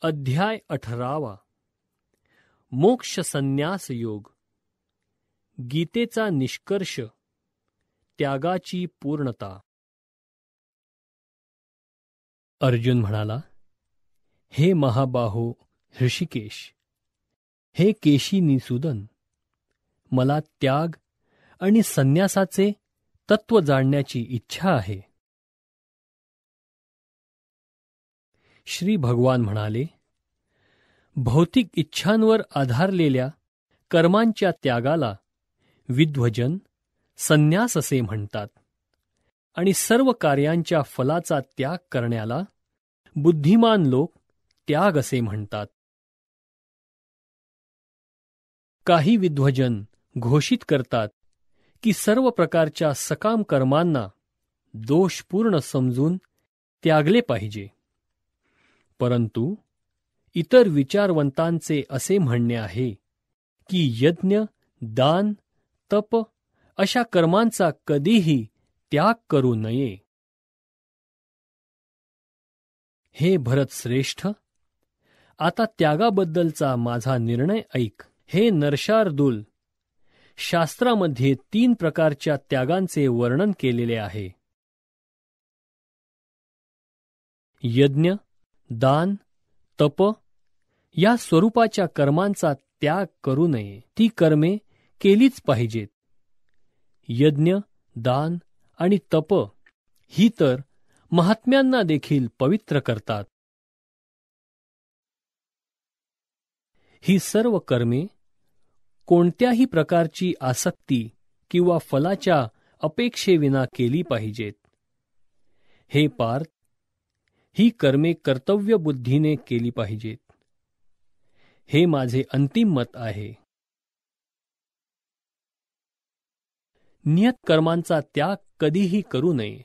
अध्याय 18 मोक्ष संन्यास योग. गीतेचा निष्कर्ष, त्यागाची पूर्णता. अर्जुन म्हणाला, हे महाबाहो ऋषिकेश, हे केशी निसूदन, मला त्याग आणि संन्यासाचे तत्व जाणण्याची इच्छा आहे. श्री भगवान म्हणाले, भौतिक इच्छांवर आधारलेल्या कर्मांच्या त्यागाला विद्वजन संन्यास असे म्हणतात आणि सर्व कार्यांच्या फलाचा त्याग करण्याला बुद्धिमान लोक त्याग असे म्हणतात. काही विद्वजन घोषित करतात की सर्व प्रकारच्या सकाम कर्मांना दोषपूर्ण समजून त्यागले पाहिजे, परंतु इतर विचारवंतांचे असे म्हणणे आहे की यज्ञ, दान, तप अशा कर्मांचा कधीही त्याग करू नये. हे भरत श्रेष्ठ, आता त्यागाबद्दलचा माझा निर्णय ऐक. हे नरशार्दूल, शास्त्रामध्ये 3 प्रकारच्या त्यागांचे वर्णन केलेले आहे. यज्ञ, दान, तप या स्वरूपाच्या कर्मांचा त्याग करू नये. ती कर्मे केलीच पाहिजेत. यज्ञ, दान आणि तप ही तर महात्म्यांना देखील पवित्र करतात. ही सर्व कर्मे कोणत्याही प्रकारची आसक्ती किंवा फलाच्या अपेक्षेविना केली पाहिजेत. हे पार्थ, ही कर्मे कर्तव्य बुद्धीने केली पाहिजेत. हे माझे अंतिम मत आहे. नियत कर्मांचा त्याग कधीही करू नये.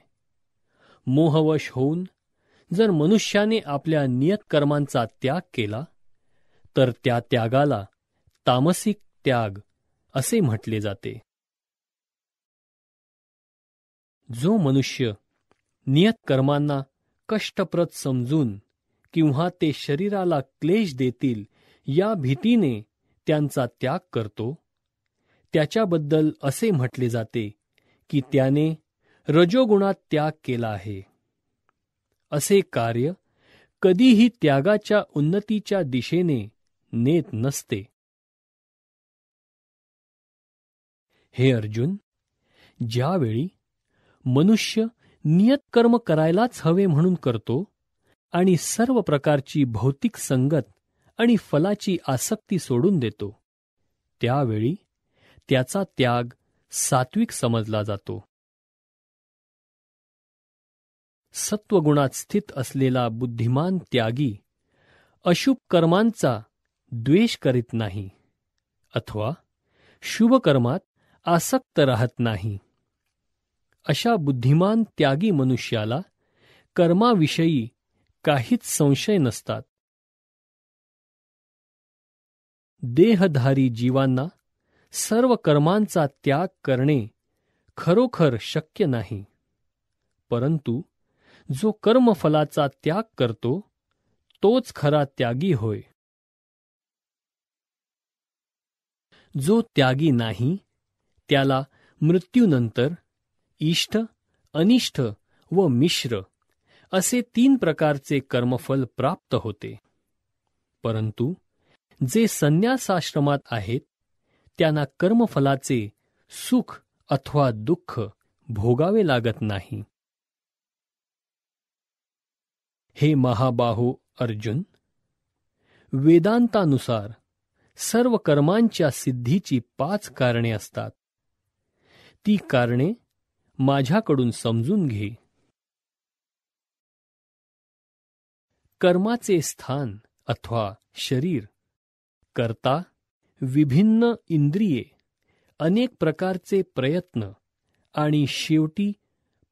मोहवश होऊन जर मनुष्याने आपल्या नियत कर्मांचा त्याग केला तर त्या त्यागाला तामसिक त्याग असे म्हटले जाते. जो मनुष्य नियत कर्मांना कष्टप्रद समजून किंवा ते शरीराला क्लेश देतील या भीतीने त्यांचा त्याग करतो, त्याच्याबद्दल असे म्हटले जाते की त्याने रजोगुणात त्याग केला आहे. असे कार्य कधीही त्यागाच्या उन्नतीच्या दिशेने नेत नसते. हे अर्जुन, ज्यावेळी मनुष्य नियत कर्म करायलाच हवे म्हणून करतो आणि सर्व प्रकारची भौतिक संगत आणि फलाची आसक्ती सोडून देतो, त्यावेळी त्याचा त्याग सात्विक समजला जातो. सत्वगुणात स्थित असलेला बुद्धिमान त्यागी अशुभ कर्मांचा द्वेष करीत नाही अथवा शुभ कर्मात आसक्त राहत नाही. अशा बुद्धिमान त्यागी मनुष्याला कर्माविषयी काहीच संशय नसतात. देहधारी जीवांना सर्व कर्मांचा त्याग करणे खरोखर शक्य नाही, परंतु जो कर्मफलाचा त्याग करतो तोच खरा त्यागी होय. जो त्यागी नाही त्याला मृत्यूनंतर इष्ट, अनिष्ट व मिश्र असे 3 प्रकारचे कर्मफल प्राप्त होते, परंतु जे संन्यासाश्रमात आहेत त्यांना कर्मफलाचे सुख अथवा दुःख भोगावे लागत नाही. हे महाबाहो अर्जुन, वेदांतानुसार सर्व कर्मांच्या सिद्धीची 5 कारणे असतात. ती कारणे माझ्याकडून समजून घे. कर्माचे स्थान अथवा शरीर, कर्ता, विभिन्न इंद्रिये, अनेक प्रकारचे प्रयत्न आणि शेवटी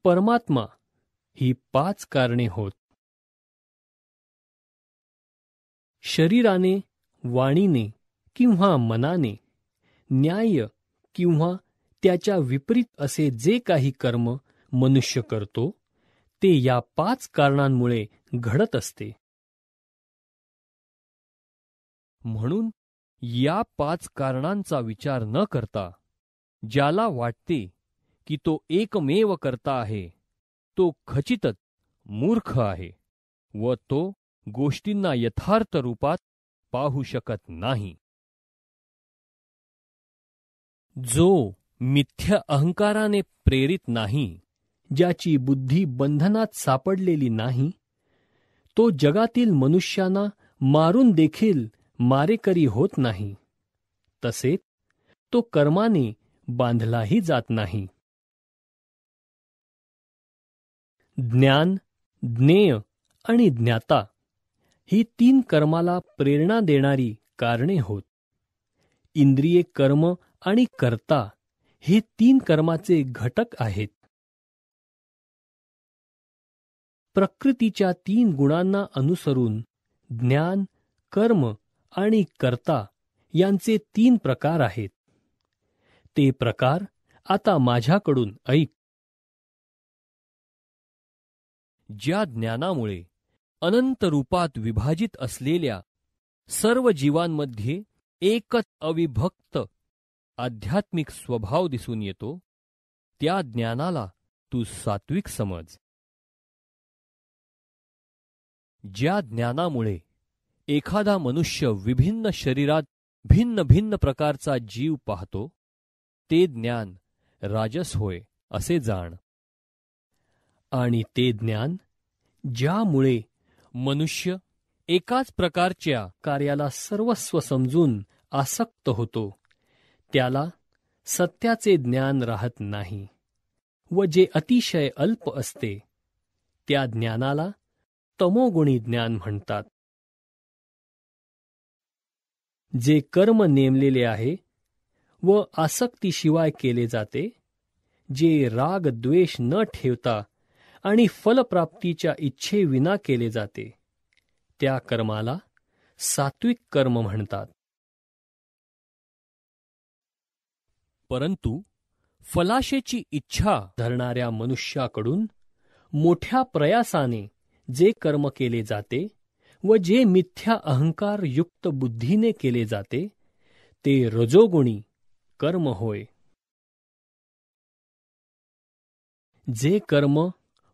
परमात्मा ही 5 कारणे होत. शरीराने, वाणीने किंवा मनाने न्याय किंवा त्याच्या विपरीत असे जे काही कर्म मनुष्य करतो ते या 5 कारणांमुळे घडत असते. म्हणून या 5 कारणांचा विचार न करता ज्याला वाटते की तो एकमेव कर्ता आहे, तो खचितच मूर्ख आहे व तो गोष्टींना यथार्थ रूपात पाहू शकत नाही. जो मिथ्या अहंकाराने प्रेरित नाही, ज्याची बुद्धी बंधनात सापडलेली नाही, तो जगातील मनुष्यांना मारून देखील मारेकरी होत नाही. तसेच तो कर्माने बांधलाही जात नाही. ज्ञान, ज्ञेय आणि ज्ञाता ही 3 कर्माला प्रेरणा देणारी कारणे होत. इंद्रिये, कर्म आणि कर्ता हे 3 कर्माचे घटक आहेत. प्रकृतीच्या 3 गुणांना अनुसरून ज्ञान, कर्म आणि कर्ता यांचे 3 प्रकार आहेत. ते प्रकार आता माझ्याकडून ऐक. ज्या ज्ञानामुळे अनंत रूपात विभाजित असलेल्या सर्व जीवांमध्ये एकच अविभक्त आध्यात्मिक स्वभाव दिसून येतो, त्या ज्ञानाला तू सात्विक समज. ज्या ज्ञानामुळे एखादा मनुष्य विभिन्न शरीरात भिन्न भिन्न प्रकारचा जीव पाहतो, ते ज्ञान राजस होय असे जाण. आणि ते ज्ञान ज्यामुळे मनुष्य एकाच प्रकारच्या कार्याला सर्वस्व समजून आसक्त होतो, त्याला सत्याचे ज्ञान राहत नाही व जे अतिशय अल्प असते त्या ज्ञानाला तमोगुणी ज्ञान म्हणतात. जे कर्म नेमलेले आहे व आसक्तीशिवाय केले जाते, जे राग द्वेष न ठेवता आणि फलप्राप्तीच्या इच्छेविना केले जाते, त्या कर्माला सात्विक कर्म म्हणतात. परंतु फलाशेची इच्छा धरणाऱ्या मनुष्याकडून मोठ्या प्रयासाने जे कर्म केले जाते व जे मिथ्या अहंकार युक्त बुद्धीने केले जाते, ते रजोगुणी कर्म होय. जे कर्म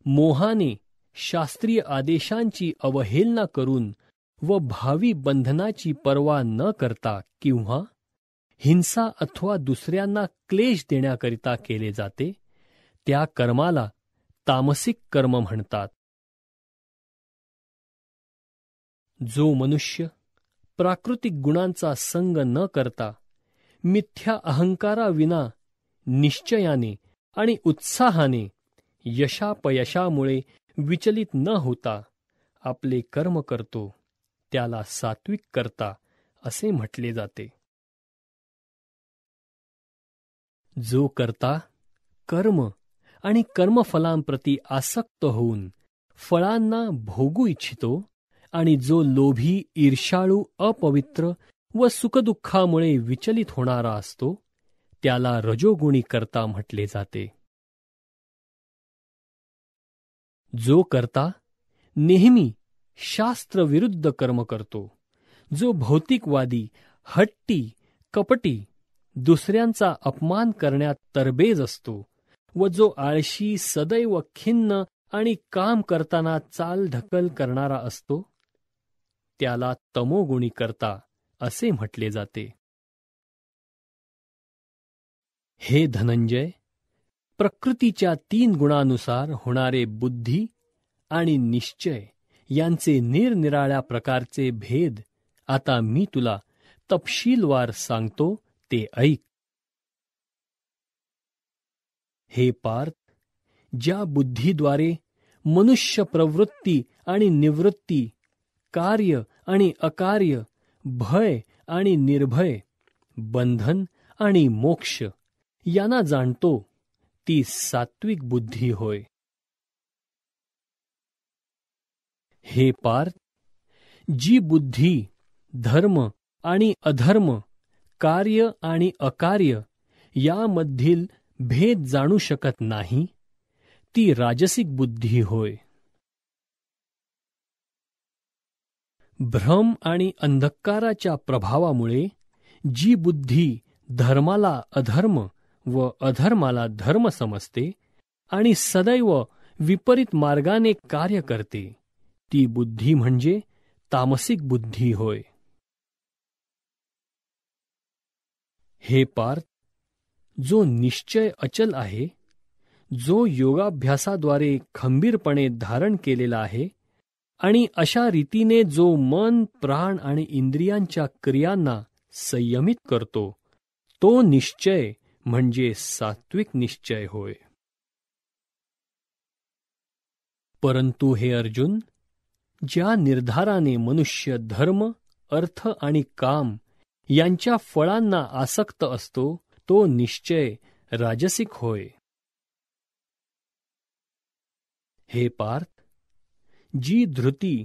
मोहाने शास्त्रीय आदेशांची अवहेलना करून व भावी बंधनाची पर्वा न करता किंवा हिंसा अथवा दुसऱ्यांना क्लेश देण्याकरिता केले जाते, त्या कर्माला तामसिक कर्म म्हणतात. जो मनुष्य प्राकृतिक गुणांचा संग न करता मिथ्या अहंकाराविना निश्चयाने आणि उत्साहाने यशापयशामुळे विचलित न होता आपले कर्म करतो, त्याला सात्विक कर्ता असे म्हटले जाते. जो कर्ता कर्म आणि कर्मफलांप्रती आसक्त होऊन फळांना भोगू इच्छितो आणि जो लोभी, ईर्ष्याळू, अपवित्र व सुखदुःखामुळे विचलित होणारा असतो, त्याला रजोगुणी कर्ता म्हटले जाते. जो कर्ता नेहमी शास्त्रविरुद्ध कर्म करतो, जो भौतिकवादी, हट्टी, कपटी, दुसऱ्यांचा अपमान करण्यात तरबेज असतो व जो आळशी, सदैव खिन्न आणि काम करताना चालढकल करणारा असतो, त्याला तमोगुणी कर्ता असे म्हटले जाते. हे धनंजय, प्रकृतीच्या 3 गुणानुसार होणारे बुद्धी आणि निश्चय यांचे निरनिराळ्या प्रकारचे भेद आता मी तुला तपशीलवार सांगतो, ते ऐक. हे पार्थ, ज्या बुद्धीद्वारे मनुष्य प्रवृत्ती आणि निवृत्ती, कार्य आणि अकार्य, भय आणि निर्भय, बंधन आणि मोक्ष यांना जाणतो, ती सात्विक बुद्धी होय. हे पार्थ, जी बुद्धी धर्म आणि अधर्म, कार्य आणि अकार्य यामधील भेद जाणू शकत नाही, ती राजसिक बुद्धी होय. भ्रम आणि अंधकाराच्या प्रभावामुळे जी बुद्धी धर्माला अधर्म व अधर्माला धर्म समजते आणि सदैव विपरीत मार्गाने कार्य करते, ती बुद्धी म्हणजे तामसिक बुद्धी होय. हे पार्थ, जो निश्चय अचल आहे, जो योगाभ्यासाद्वारे खंबीरपणे धारण केलेला आहे आणि अशा रीतीने जो मन, प्राण आणि इंद्रियांच्या क्रियांना संयमित करतो, तो निश्चय म्हणजे सात्विक निश्चय होय. परंतु हे अर्जुन, ज्या निर्धाराने मनुष्य धर्म, अर्थ आणि काम यांच्या फळांना आसक्त असतो, तो निश्चय राजसिक होय. हे पार्थ, जी धृती,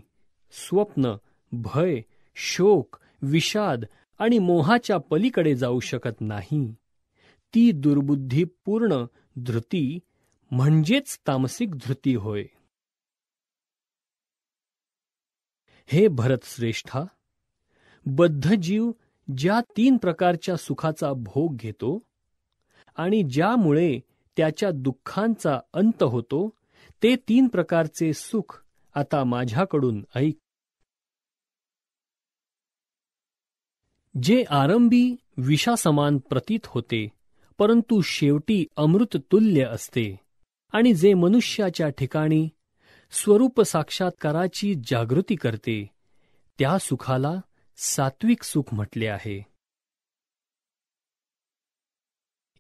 स्वप्न, भय, शोक, विषाद आणि मोहाच्या पलीकडे जाऊ शकत नाही, ती दुर्बुद्धीपूर्ण धृती म्हणजेच तामसिक धृती होय. हे भरतश्रेष्ठा, बद्ध जीव ज्या 3 प्रकारच्या सुखाचा भोग घेतो आणि ज्यामुळे त्याच्या दुःखांचा अंत होतो, ते 3 प्रकारचे सुख आता माझ्याकडून ऐक. जे आरंभी विषासमान प्रतीत होते, परंतु शेवटी अमृततुल्य असते आणि जे मनुष्याच्या ठिकाणी स्वरूप साक्षात्काराची जागृती करते, त्या सुखाला सात्विक सुख म्हटले आहे.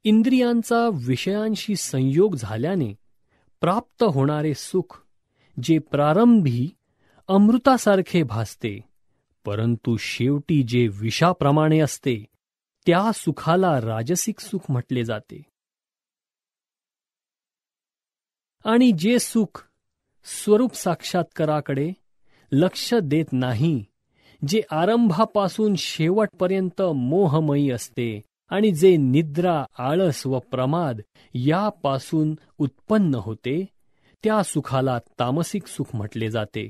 इंद्रियांचा विषयांशी संयोग झाल्याने प्राप्त होणारे सुख, जे प्रारंभी अमृतासारखे भासते, परंतु शेवटी जे विषाप्रमाणे असते, त्या सुखाला राजसिक सुख म्हटले जाते. आणि जे सुख स्वरूप साक्षात्काराकडे लक्ष देत नाही, जे आरंभापासून शेवटपर्यंत मोहमयी असते आणि जे निद्रा, आळस व प्रमाद यापासून उत्पन्न होते, त्या सुखाला तामसिक सुख म्हटले जाते.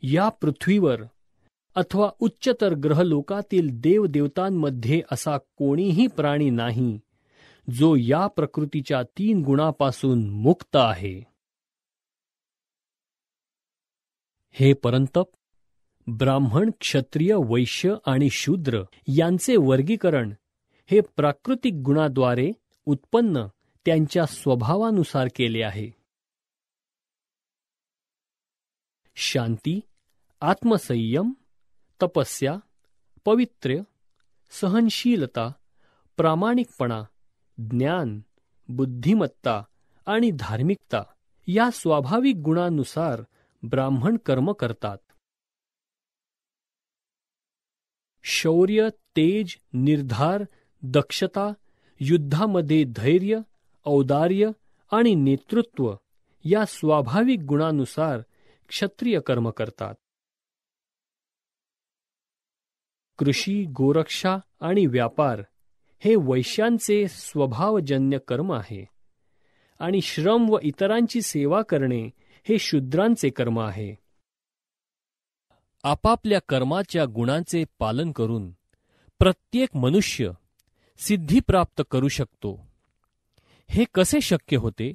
या पृथ्वीवर अथवा उच्चतर ग्रहलोकातील देवदेवतांमध्ये असा कोणीही प्राणी नाही, जो या प्रकृतीच्या 3 गुणापासून मुक्त आहे. हे परंतप, ब्राह्मण, क्षत्रिय, वैश्य आणि शूद्र यांचे वर्गीकरण हे प्राकृतिक गुणाद्वारे उत्पन्न त्यांच्या स्वभावानुसार केले आहे. शांती, आत्मसंयम, तपस्या, पवित्र्य, सहनशीलता, प्रामाणिकपणा, ज्ञान, बुद्धिमत्ता आणि धार्मिकता या स्वाभाविक गुणांनुसार ब्राह्मण कर्म करतात. शौर्य, तेज, निर्धार, दक्षता, युद्धामध्ये धैर्य, औदार्य आणि नेतृत्व या स्वाभाविक गुणानुसार क्षत्रिय कर्म करतात. कृषी, गोरक्षा आणि व्यापार हे वैश्यांचे स्वभावजन्य कर्म आहे आणि श्रम व इतरांची सेवा करणे हे शूद्रांचे कर्म आहे. आपापल्या कर्माच्या गुणांचे पालन करून प्रत्येक मनुष्य सिद्धी प्राप्त करू शकतो. हे कसे शक्य होते,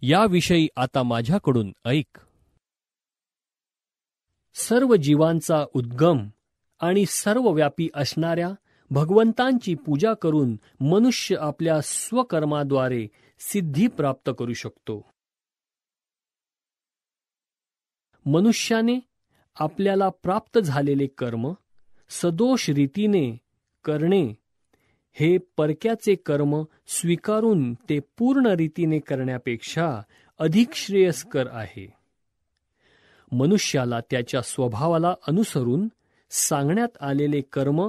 याविषयी आता माझ्याकडून ऐक. सर्व जीवांचा उद्गम आणि सर्वव्यापी असणाऱ्या भगवंतांची पूजा करून मनुष्य आपल्या स्वकर्माद्वारे सिद्धी प्राप्त करू शकतो. मनुष्याने आपल्याला प्राप्त झालेले कर्म सदोष रीतीने करणे हे परक्याचे कर्म स्वीकारून ते पूर्ण रीतीने करण्यापेक्षा अधिक श्रेयस्कर आहे. मनुष्याला त्याच्या स्वभावाला अनुसरून सांगण्यात आलेले कर्म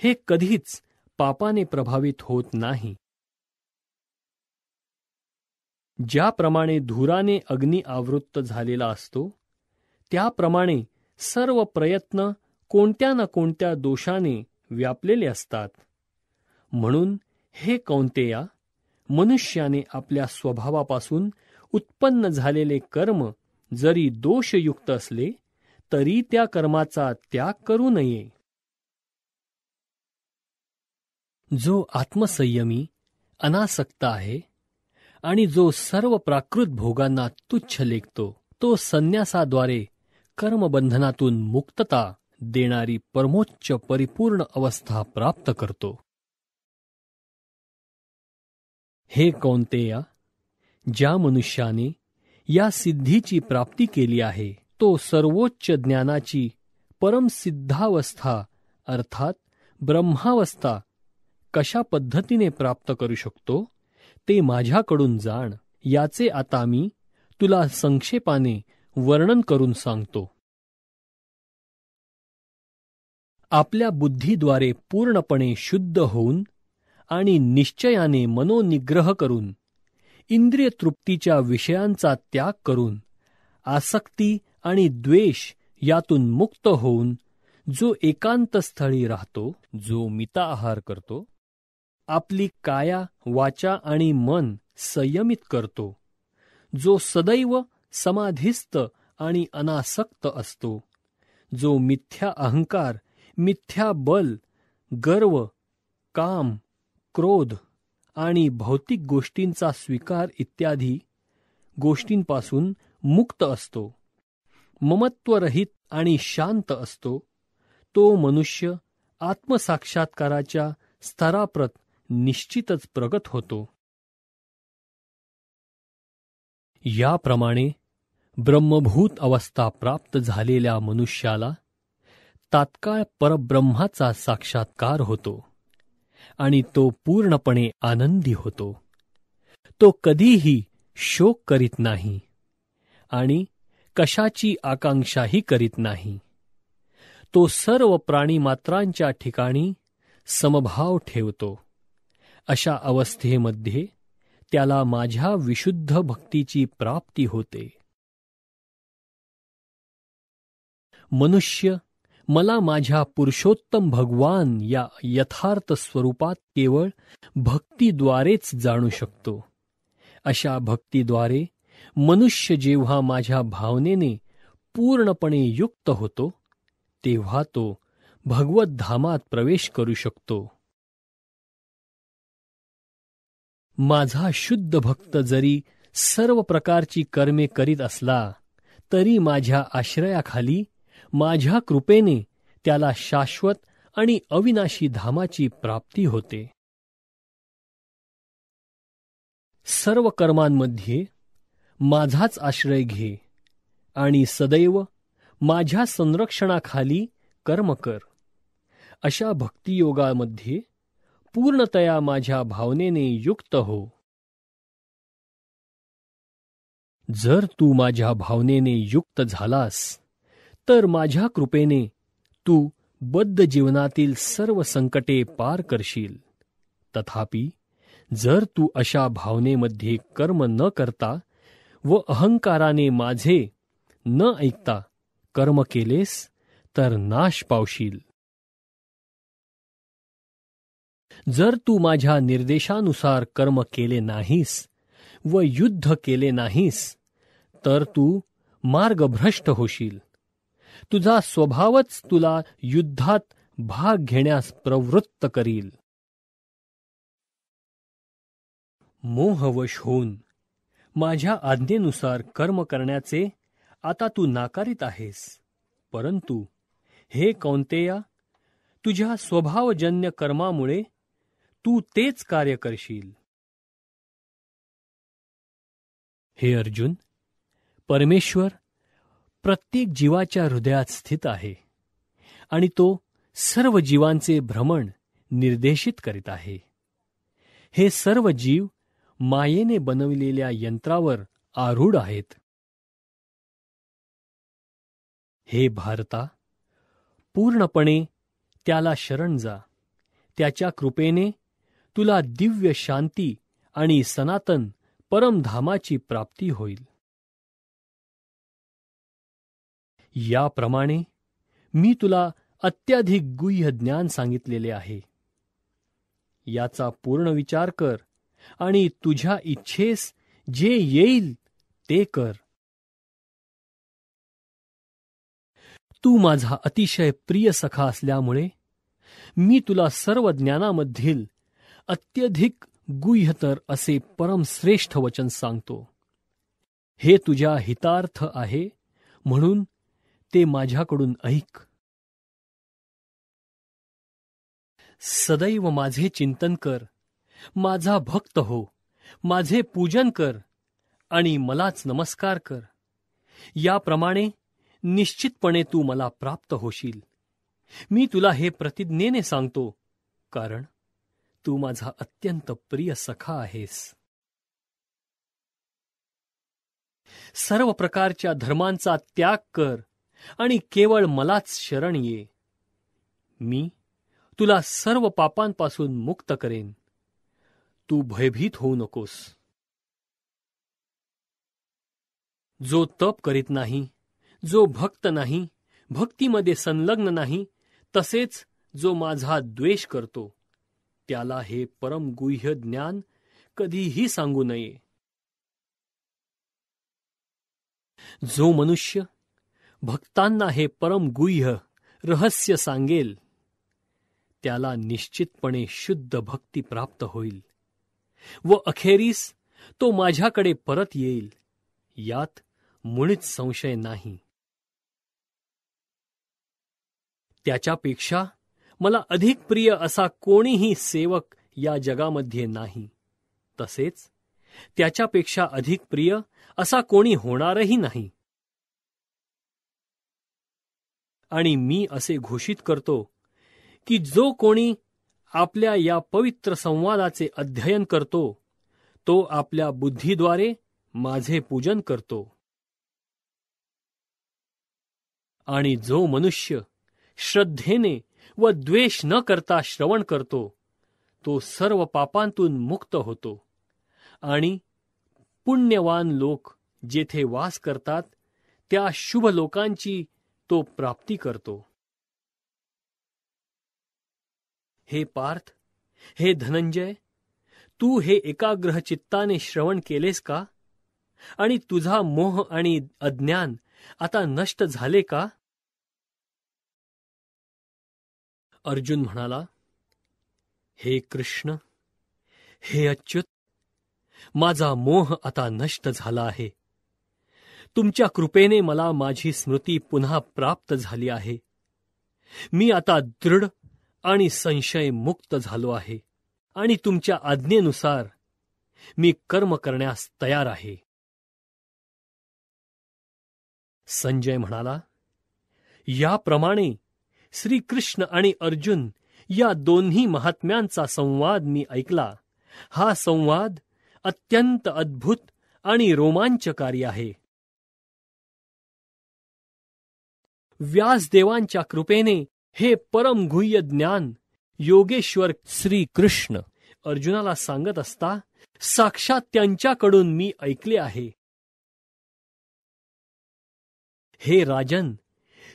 हे कधीच पापाने प्रभावित होत नाही. ज्याप्रमाणे धुराने अग्नी आवृत्त झालेला असतो, त्याप्रमाणे सर्व प्रयत्न कोणत्या ना कोणत्या दोषाने व्यापलेले असतात. म्हणून हे कौंतेया, मनुष्याने आपल्या स्वभावापासून उत्पन्न झालेले कर्म जरी दोषयुक्त असले तरी त्या कर्माचा त्याग करू नये. जो आत्मसंयमी अनासक्त आहे आणि जो सर्व प्राकृत भोगांना तुच्छ लेखतो, तो संन्यासाद्वारे कर्मबंधनातून मुक्तता देणारी परमोच्च परिपूर्ण अवस्था प्राप्त करतो. हे कौंतेया, ज्या मनुष्याने या सिद्धीची प्राप्ती केली आहे, तो सर्वोच्च ज्ञानाची परमसिद्धावस्था अर्थात ब्रह्मावस्था कशा पद्धतीने प्राप्त करू शकतो ते माझ्याकडून जाण. याचे आता मी तुला संक्षेपाने वर्णन करून सांगतो. आपल्या बुद्धीद्वारे पूर्णपणे शुद्ध होऊन आणि निश्चयाने मनोनिग्रह करून इंद्रिय तृप्तीच्या विषयांचा त्याग करून आसक्ती आणि द्वेष यातून मुक्त होऊन जो एकांतस्थळी राहतो, जो मिताहार करतो, आपली काया वाचा आणि मन संयमित करतो, जो सदैव समाधिस्थ आणि अनासक्त असतो, जो मिथ्या अहंकार, मिथ्या बल, गर्व, काम, क्रोध आणि भौतिक गोष्टींचा स्वीकार इत्यादी गोष्टींपासून मुक्त असतो, ममत्वरहित आणि शांत असतो, तो मनुष्य आत्मसाक्षात्काराच्या स्तराप्रत निश्चितच प्रगत होतो. याप्रमाणे ब्रह्मभूत अवस्था प्राप्त झालेल्या मनुष्याला तात्काळ परब्रह्माचा साक्षात्कार होतो आणि तो पूर्णपणे आनंदी होतो. तो कधीही शोक करीत नाही आणि कशाची आकांक्षाही करीत नाही. तो सर्व प्राणीमात्रांच्या ठिकाणी समभाव ठेवतो. अशा अवस्थेमध्ये त्याला माझ्या विशुद्ध भक्तीची प्राप्ती होते. मनुष्य मला माझ्या पुरुषोत्तम भगवान या यथार्थ स्वरूपात केवळ भक्तीद्वारेच जाणू शकतो. अशा भक्तीद्वारे मनुष्य जेव्हा माझ्या भावनेने पूर्णपणे युक्त होतो, तेव्हा तो भगवत धामात प्रवेश करू शकतो. माझा शुद्ध भक्त जरी सर्व प्रकारची कर्मे करीत असला तरी माझ्या आश्रयाखाली माझ्या कृपेने त्याला शाश्वत आणि अविनाशी धामाची प्राप्ती होते. सर्व कर्मांमध्ये माझाच आश्रय घे आणि सदैव माझ्या संरक्षणाखाली कर्म कर. अशा भक्तियोगामध्ये पूर्णतया माझ्या भावनेने युक्त हो. जर तू माझ्या भावनेने युक्त झालास तर माझ्या कृपेने तू बद्ध जीवनातील सर्व संकटे पार करशील. तथापि जर तू अशा भावनेमध्ये कर्म न करता व अहंकाराने माझे न ऐकता कर्म केलेस तर नाश पावशील. जर तू माझ्या निर्देशानुसार कर्म केले नाहीस व युद्ध केले नाहीस तर तू मार्गभ्रष्ट होशील. तुझा स्वभावच तुला युद्धात भाग घेण्यास प्रवृत्त करील. मोहवश होऊन माझ्या आज्ञेनुसार कर्म करण्याचे आता तू नाकारित आहेस. परंतु हे कौंतेया, तुझ्या स्वभावजन्य कर्मामुळे तू तेच कार्य करशील. हे अर्जुन, परमेश्वर प्रत्येक जीवाच्या हृदयात स्थित आहे आणि तो सर्व जीवांचे भ्रमण निर्देशित करीत आहे. हे सर्व जीव मायेने बनविलेल्या यंत्रावर आरूढ आहेत. हे भारता, पूर्णपणे त्याला शरण जा. त्याच्या कृपेने तुला दिव्य शांती आणि सनातन परमधामाची प्राप्ती होईल. याप्रमाणे मी तुला अत्याधिक गुह्य ज्ञान सांगितलेले आहे. याचा पूर्ण विचार कर आणि तुझ्या इच्छेस जे येईल ते कर. तू माझा अतिशय प्रिय सखा असल्यामुळे मी तुला सर्व ज्ञानामधील अत्यधिक गुह्यतर असे परमश्रेष्ठ वचन सांगतो. हे तुझ्या हितार्थ आहे, म्हणून ते माझ्याकडून ऐक. सदैव माझे चिंतन कर, माझा भक्त हो, माझे पूजन कर आणि मलाच नमस्कार कर. याप्रमाणे निश्चितपणे तू मला प्राप्त होशील. मी तुला हे प्रतिज्ञेने सांगतो, कारण तू माझा अत्यंत प्रिय सखा आहेस. सर्व प्रकारच्या धर्मांचा त्याग कर आणि केवळ मलाच शरण ये. मी तुला सर्व पापांपासून मुक्त करेन. तू भयभीत होऊ नकोस. जो तप करीत नाही, जो भक्त नाही, भक्तीमध्ये संलग्न नाही, तसेच जो माझा द्वेष करतो, त्याला हे परमगुह्य ज्ञान कधीही सांगू नये. जो मनुष्य भक्तांना हे परमगुह्य रहस्य सांगेल, त्याला निश्चितपणे शुद्ध भक्ती प्राप्त होईल व अखेरीस तो माझ्याकडे परत येईल. यात मुळीच संशय नाही. त्याच्यापेक्षा मला अधिक प्रिय असा कोणीही सेवक या जगामध्ये नाही. तसेच त्याच्यापेक्षा अधिक प्रिय असा कोणी होणारही नाही. आणि मी असे घोषित करतो की जो कोणी आपल्या या पवित्र संवादाचे अध्ययन करतो, तो आपल्या बुद्धीद्वारे माझे पूजन करतो. आणि जो मनुष्य श्रद्धेने व द्वेष न करता श्रवण करतो, तो सर्व पापांतून मुक्त होतो आणि पुण्यवान लोक जेथे वास करतात त्या शुभ लोकांची तो प्राप्ती करतो. हे पार्थ, हे धनंजय, तू हे एकाग्र चित्ताने श्रवण केलेस का? आणि तुझा मोह आणि अज्ञान आता नष्ट झाले का? अर्जुन म्हणाला, हे कृष्ण, हे अच्युत, माझा मोह आता नष्ट झाला आहे. तुमच्या कृपेने मला माझी स्मृती पुन्हा प्राप्त झाली आहे. मी आता दृढ आणि संशय मुक्त झालो आहे आणि तुमच्या आज्ञेनुसार मी कर्म करण्यास तयार आहे. संजय म्हणाला, याप्रमाणे श्रीकृष्ण आणि अर्जुन या दोन्ही महात्म्यांचा संवाद मी ऐकला. हा संवाद अत्यंत अद्भुत आणि रोमांचकारी आहे. व्यासदेवांच्या कृपेने हे परमगुह्य ज्ञान योगेश्वर श्रीकृष्ण अर्जुनाला सांगत असता साक्षात त्यांच्याकडून मी ऐकले आहे. हे राजन,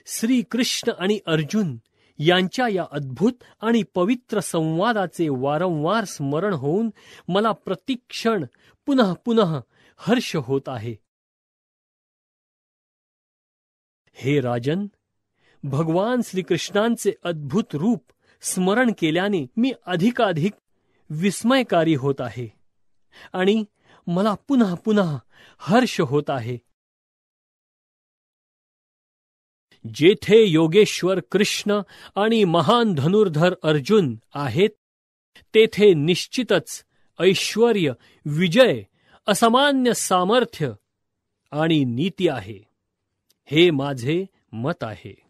श्रीकृष्ण आणि अर्जुन यांच्या या अद्भुत आणि पवित्र संवादाचे वारंवार स्मरण होऊन मला प्रतिक्षण पुनः पुनः हर्ष होत आहे. हे राजन, भगवान श्रीकृष्णांचे अद्भुत रूप स्मरण केल्याने मी अधिकाधिक विस्मयकारी होत आहे आणि मला पुन्हा पुन्हा हर्ष होत आहे. जेथे योगेश्वर कृष्ण आणि महान धनुर्धर अर्जुन आहेत, तेथे निश्चितच ऐश्वर्य, विजय, असामान्य सामर्थ्य आणि नीती आहे. हे माझे मत आहे.